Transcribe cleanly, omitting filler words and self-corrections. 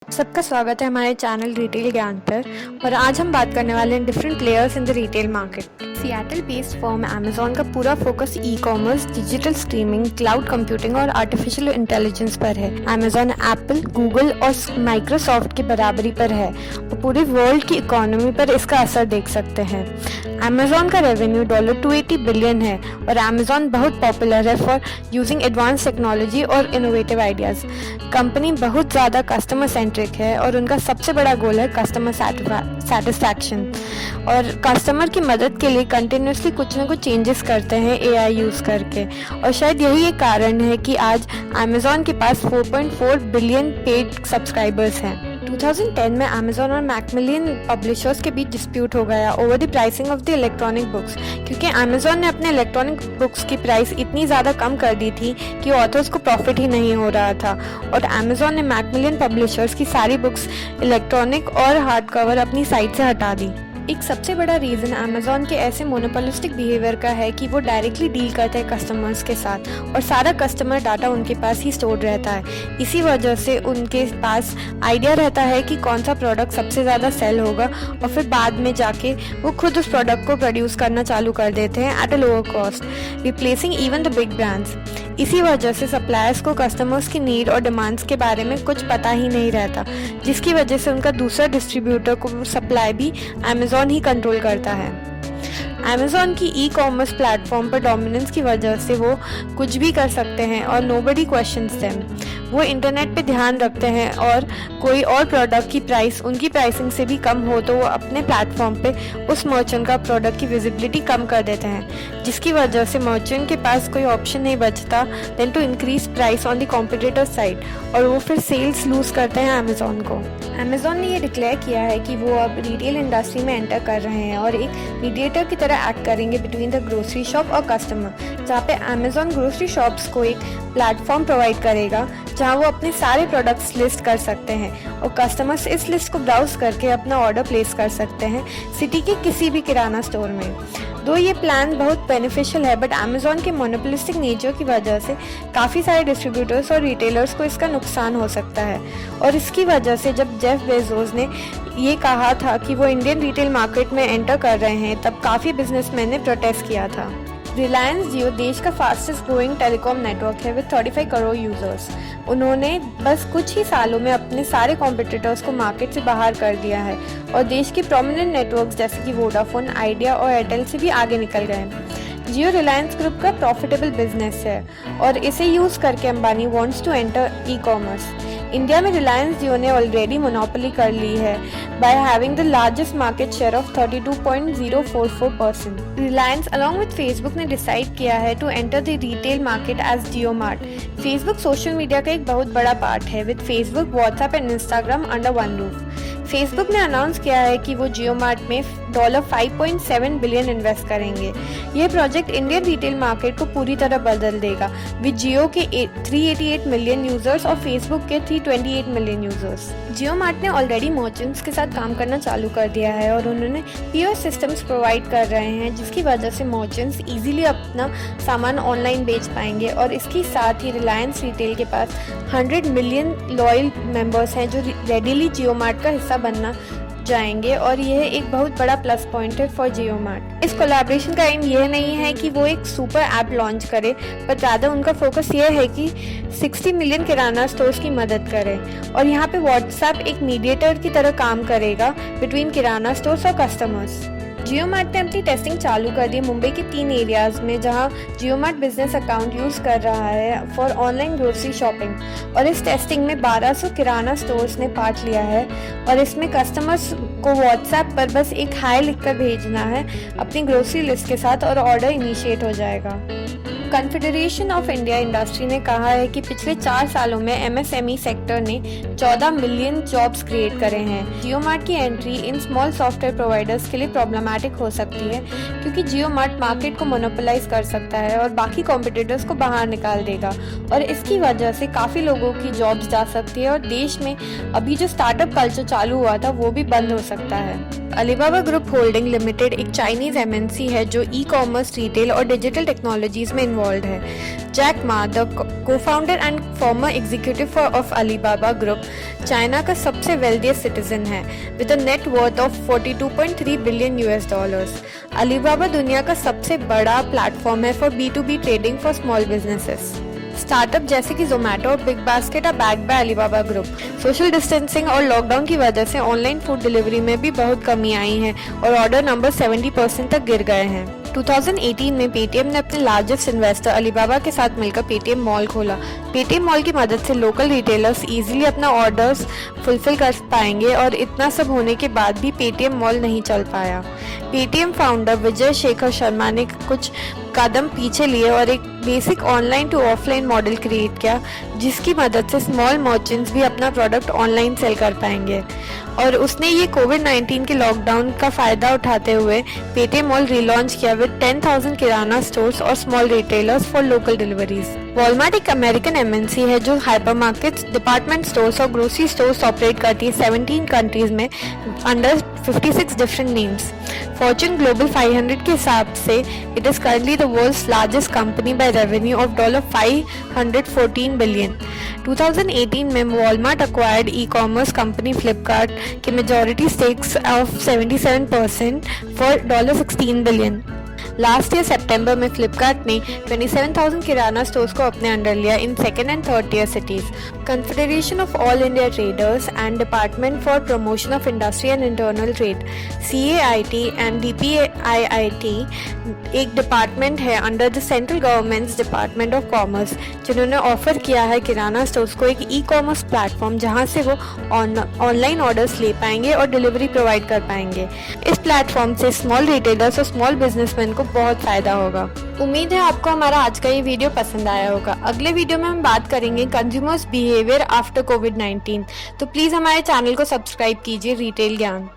सबका स्वागत है हमारे चैनल रिटेल ज्ञान पर। और आज हम बात करने वाले हैं different players in the retail market. Seattle based firm Amazon का पूरा focus e commerce, digital streaming, cloud computing और आर्टिफिशियल इंटेलिजेंस पर है। अमेजॉन एप्पल, गूगल और माइक्रोसॉफ्ट की बराबरी पर है और पूरे वर्ल्ड की इकोनॉमी पर इसका असर देख सकते हैं। अमेजॉन का रेवेन्यू $280 बिलियन है और अमेजॉन बहुत पॉपुलर है फॉर यूजिंग एडवांस टेक्नोलॉजी और इनोवेटिव आइडियाज़। कंपनी बहुत ज़्यादा कस्टमर सेंट्रिक है और उनका सबसे बड़ा गोल है कस्टमर सेटिस्फैक्शन, और कस्टमर की मदद के लिए कंटिन्यूसली कुछ ना कुछ चेंजेस करते हैं एआई यूज़ करके। और शायद यही एक कारण है कि आज अमेजॉन के पास 4.4 बिलियन पेड सब्सक्राइबर्स हैं। 2010 में अमेजॉन और मैकमिलियन पब्लिशर्स के बीच डिस्प्यूट हो गया over the pricing of the electronic books, क्योंकि अमेजॉन ने अपने इलेक्ट्रॉनिक बुक्स की प्राइस इतनी ज़्यादा कम कर दी थी कि ऑथर्स को प्रॉफिट ही नहीं हो रहा था। और अमेजॉन ने मैकमिलियन पब्लिशर्स की सारी बुक्स इलेक्ट्रॉनिक और हार्ड कवर अपनी साइट से हटा दी। एक सबसे बड़ा रीज़न अमेजॉन के ऐसे मोनोपोलिस्टिक बिहेवियर का है कि वो डायरेक्टली डील करते हैं कस्टमर्स के साथ और सारा कस्टमर डाटा उनके पास ही स्टोर रहता है। इसी वजह से उनके पास आइडिया रहता है कि कौन सा प्रोडक्ट सबसे ज़्यादा सेल होगा और फिर बाद में जाके वो खुद उस प्रोडक्ट को प्रोड्यूस करना चालू कर देते हैं at a lower cost, replacing even the big brands. इसी वजह से सप्लायर्स को कस्टमर्स की नीड और डिमांड्स के बारे में कुछ पता ही नहीं रहता, जिसकी वजह से उनका दूसरा डिस्ट्रीब्यूटर को सप्लाई भी अमेजॉन ही कंट्रोल करता है। अमेजॉन की ई कॉमर्स प्लेटफॉर्म पर डोमिनेंस की वजह से वो कुछ भी कर सकते हैं और नोबडी क्वेश्चंस देम। वो इंटरनेट पे ध्यान रखते हैं और कोई और प्रोडक्ट की प्राइस उनकी प्राइसिंग से भी कम हो तो वो अपने प्लेटफॉर्म पे उस मर्चेंट का प्रोडक्ट की विजिबिलिटी कम कर देते हैं, जिसकी वजह से मर्चेंट के पास कोई ऑप्शन नहीं बचता then to increase price on the competitor side, और वो फिर सेल्स लूज करते हैं अमेजॉन को। अमेजॉन ने ये डिक्लेयर किया है कि वो अब रिटेल इंडस्ट्री में एंटर कर रहे हैं और एक मीडिएटर की तरह एक्ट करेंगे बिटवीन द ग्रोसरी शॉप और कस्टमर, जहाँ पे अमेजॉन ग्रोसरी शॉप्स को एक प्लेटफॉर्म प्रोवाइड करेगा जहाँ वो अपने सारे प्रोडक्ट्स लिस्ट कर सकते हैं और कस्टमर्स इस लिस्ट को ब्राउज करके अपना ऑर्डर प्लेस कर सकते हैं सिटी के किसी भी किराना स्टोर में। दो ये प्लान बहुत बेनिफिशियल है, बट अमेजॉन के मोनोपोलिस्टिक नेचर की वजह से काफ़ी सारे डिस्ट्रीब्यूटर्स और रिटेलर्स को इसका नुकसान हो सकता है। और इसकी वजह से जब जेफ बेजोस ने ये कहा था कि वो इंडियन रिटेल मार्केट में एंटर कर रहे हैं, तब काफ़ी बिजनेसमैन ने प्रोटेस्ट किया था। रिलायंस जियो देश का फास्टेस्ट ग्रोइंग टेलीकॉम नेटवर्क है विद 35 करोड़ यूजर्स। उन्होंने बस कुछ ही सालों में अपने सारे कॉम्पिटिटर्स को मार्केट से बाहर कर दिया है और देश के प्रोमिनेंट नेटवर्क्स जैसे कि वोडाफोन, आइडिया और एयरटेल से भी आगे निकल गए। जियो रिलायंस ग्रुप का प्रॉफिटेबल बिजनेस है और इसे यूज करके Ambani wants to enter e commerce. India में रिलायंस जियो ने ऑलरेडी मोनोपोली कर ली है by having the largest market share of 32.044%। Reliance along with Facebook ने डिसाइड किया है to enter the retail market as Jio Mart. Facebook social media का एक बहुत बड़ा पार्ट है with Facebook, WhatsApp and Instagram under one roof. Facebook ने announce किया है कि वो जियो मार्ट में $5.7 बिलियन इन्वेस्ट करेंगे। यह प्रोजेक्ट इंडियन रिटेल मार्केट को पूरी तरह बदल देगा विद जियो के 388 मिलियन यूजर्स और फेसबुक के 328 मिलियन यूजर्स। जियो मार्ट ने ऑलरेडी मर्चेंट्स के साथ काम करना चालू कर दिया है और उन्होंने पीओएस सिस्टम्स प्रोवाइड कर रहे हैं, जिसकी वजह से मर्चेंट्स इजीली अपना सामान ऑनलाइन बेच पाएंगे। और इसके साथ ही रिलायंस रिटेल के पास 100 मिलियन लॉयल मेंबर्स हैं जो रेडीली जियो मार्ट का हिस्सा बनना जाएंगे, और यह एक बहुत बड़ा प्लस पॉइंट है फॉर जियो मार्ट। इस कोलैबोरेशन का एम यह नहीं है कि वो एक सुपर ऐप लॉन्च करे, पर ज़्यादा उनका फोकस यह है कि 60 मिलियन किराना स्टोर्स की मदद करें। और यहाँ पे व्हाट्सएप एक मीडिएटर की तरह काम करेगा बिटवीन किराना स्टोर्स और कस्टमर्स। जियो मार्ट ने अपनी टेस्टिंग चालू कर दी मुंबई के 3 एरियाज में, जहां जियो मार्ट बिजनेस अकाउंट यूज़ कर रहा है फॉर ऑनलाइन ग्रोसरी शॉपिंग। और इस टेस्टिंग में 1200 किराना स्टोर्स ने पार्ट लिया है और इसमें कस्टमर्स को व्हाट्सएप पर बस एक हाय लिखकर भेजना है अपनी ग्रोसरी लिस्ट के साथ और ऑर्डर इनिशिएट हो जाएगा। कॉन्फेडरेशन ऑफ इंडिया इंडस्ट्री ने कहा है कि पिछले 4 सालों में एमएसएमई सेक्टर ने 14 मिलियन जॉब्स क्रिएट करे हैं। जियो मार्ट की entry in small software providers के लिए प्रॉब्लमैटिक हो सकती है, क्योंकि जियो मार्ट मार्केट को मोनोपोलाइज कर सकता है और बाकी कॉम्पिटिटर्स को बाहर निकाल देगा, और इसकी वजह से काफ़ी लोगों की जॉब्स जा सकती है और देश में अभी जो स्टार्टअप कल्चर चालू हुआ था वो भी बंद हो सकता है। अलीबाबा ग्रुप होल्डिंग लिमिटेड एक चाइनीज एमएनसी है जो ई कॉमर्स, रिटेल और डिजिटल टेक्नोलॉजीज में इन्वॉल्व है। Jack Ma, the co-founder and former executive of Alibaba group, China का सबसे वेल्दिएस्ट सिटीजन है with a net worth of 42.3 billion US dollars. Alibaba दुनिया का सबसे बड़ा प्लेटफॉर्म है for B2B trading for small businesses. Startup जैसे कि जोमेटो और Big Basket are backed bye Alibaba group. Social distancing और लॉकडाउन की वजह से ऑनलाइन फूड डिलीवरी में भी बहुत कमी आई है और ऑर्डर नंबर 70% तक गिर गए हैं। 2018 में पेटीएम ने अपने लार्जेस्ट इन्वेस्टर अलीबाबा के साथ मिलकर पेटीएम मॉल खोला। पेटीएम मॉल की मदद से लोकल रिटेलर्स इजीली अपना ऑर्डर्स फुलफिल कर पाएंगे और इतना सब होने के बाद भी पेटीएम मॉल नहीं चल पाया। पेटीएम फाउंडर विजय शेखर शर्मा ने कुछ कदम पीछे लिए और एक basic online to offline model create किया जिसकी मदद से स्मॉल मर्चेंट्स भी अपना प्रोडक्ट ऑनलाइन सेल कर पाएंगे। और उसने ये कोविड-19 के लॉकडाउन का फ़ायदा उठाते हुए पेटीएम मॉल रीलॉन्च किया विद 10,000 किराना स्टोर्स और small retailers for local deliveries. Walmart एक अमेरिकन एमएनसी है जो हाइपरमार्केट्स, डिपार्टमेंट स्टोर्स और ग्रोसरी स्टोर्स ऑपरेट करती है 17 कंट्रीज में under 56 different names. Fortune global 500 के हिसाब से it is currently the world's largest company by revenue of $514 billion. 2018 में Walmart acquired e commerce company Flipkart के majority stakes of 77% for $16 billion. Last year सितंबर में फ्लिपकार्ट ने 27,000 किराना स्टोर्स को अपने अंडर लिया in second and third tier cities. Confederation of all India traders and department for promotion of industry and internal trade CAIT and DPIIT एक department है under the central government's department of commerce जिन्होंने offer किया है किराना stores को एक e commerce platform जहां से वो ऑनलाइन ऑर्डर्स ले पाएंगे और डिलीवरी प्रोवाइड कर पाएंगे। इस प्लेटफॉर्म से स्मॉल रिटेलर्स और स्मॉल बिजनेसमैन को बहुत फायदा होगा। उम्मीद है आपको हमारा आज का ये वीडियो पसंद आया होगा। अगले वीडियो में हम बात करेंगे कंज्यूमर्स बिहेवियर आफ्टर कोविड-19। तो प्लीज़ हमारे चैनल को सब्सक्राइब कीजिए रिटेल ज्ञान।